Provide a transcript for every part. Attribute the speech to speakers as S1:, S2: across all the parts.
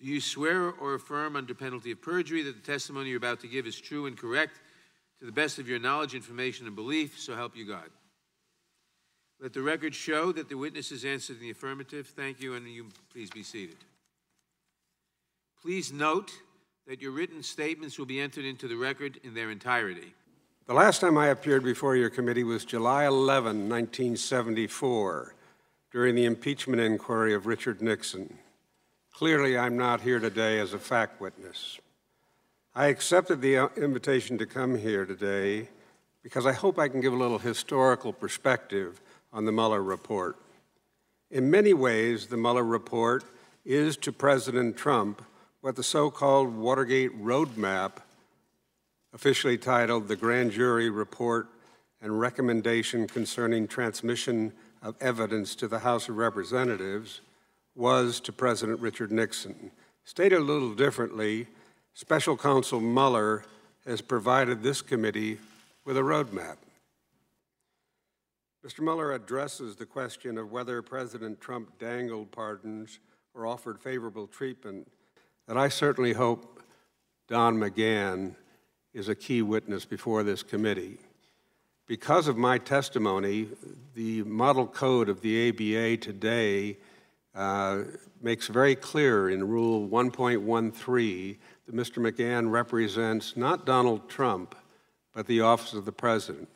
S1: Do you swear or affirm under penalty of perjury that the testimony you're about to give is true and correct to the best of your knowledge, information, and belief, so help you God? Let the record show that the witnesses answered in the affirmative. Thank you, and you please be seated. Please note that your written statements will be entered into the record in their entirety.
S2: The last time I appeared before your committee was July 11, 1974, during the impeachment inquiry of Richard Nixon. Clearly, I'm not here today as a fact witness. I accepted the invitation to come here today because I hope I can give a little historical perspective on the Mueller report. In many ways, the Mueller report is to President Trump what the so-called Watergate roadmap, officially titled the Grand Jury Report and Recommendation Concerning Transmission of Evidence to the House of Representatives, was to President Richard Nixon. Stated a little differently, Special Counsel Mueller has provided this committee with a roadmap. Mr. Mueller addresses the question of whether President Trump dangled pardons or offered favorable treatment, and I certainly hope Don McGahn is a key witness before this committee. Because of my testimony, the model code of the ABA today makes very clear in Rule 1.13 that Mr. McGahn represents not Donald Trump, but the office of the President.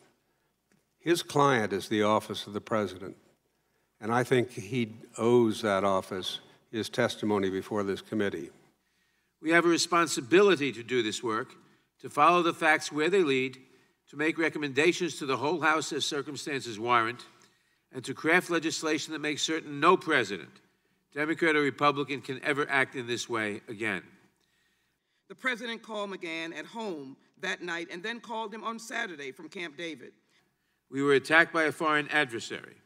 S2: His client is the office of the President, and I think he owes that office his testimony before this committee.
S1: We have a responsibility to do this work, to follow the facts where they lead, to make recommendations to the whole House as circumstances warrant, and to craft legislation that makes certain no president, Democrat or Republican, can ever act in this way again.
S3: The president called McGahn at home that night and then called him on Saturday from Camp David.
S1: We were attacked by a foreign adversary.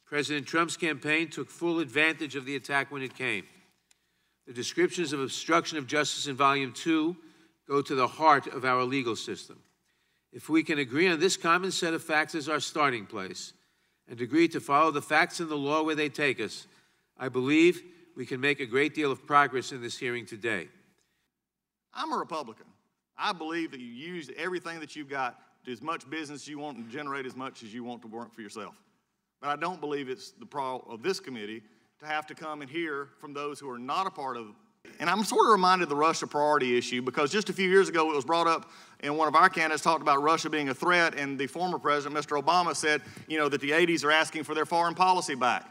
S1: President Trump's campaign took full advantage of the attack when it came. The descriptions of obstruction of justice in Volume 2 go to the heart of our legal system. If we can agree on this common set of facts as our starting place and agree to follow the facts and the law where they take us, I believe we can make a great deal of progress in this hearing today.
S4: I'm a Republican. I believe that you use everything that you've got to do as much business as you want and generate as much as you want to work for yourself. But I don't believe it's the problem of this committee to have to come and hear from those who are not a part of it. And I'm sort of reminded of the Russia priority issue because just a few years ago it was brought up and one of our candidates talked about Russia being a threat, and the former president, Mr. Obama, said, that the 80s are asking for their foreign policy back.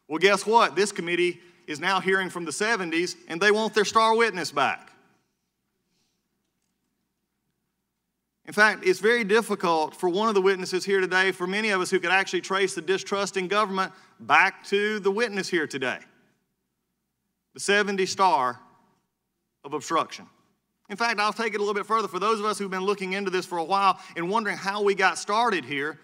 S4: Well, guess what? This committee is now hearing from the 70s, and they want their star witness back. In fact, it's very difficult for one of the witnesses here today, for many of us who could actually trace the distrust in government back to the witness here today, the 70 star of obstruction. In fact, I'll take it a little bit further. For those of us who've been looking into this for a while and wondering how we got started here,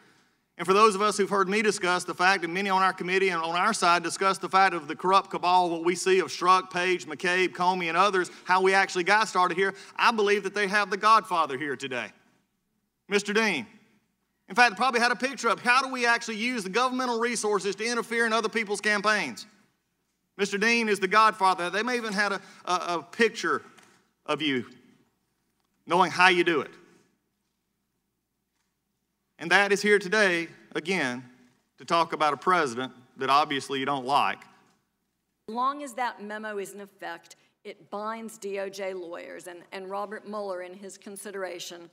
S4: and for those of us who've heard me discuss the fact, and many on our committee and on our side discuss the fact of the corrupt cabal, what we see of Strzok, Page, McCabe, Comey, and others, how we actually got started here, I believe that they have the Godfather here today, Mr. Dean. In fact, they probably had a picture up. How do we actually use the governmental resources to interfere in other people's campaigns? Mr. Dean is the Godfather. They may even had a picture of you, knowing how you do it. And that is here today, again, to talk about a president that obviously you don't like.
S5: As long as that memo is in effect, it binds DOJ lawyers and Robert Mueller in his consideration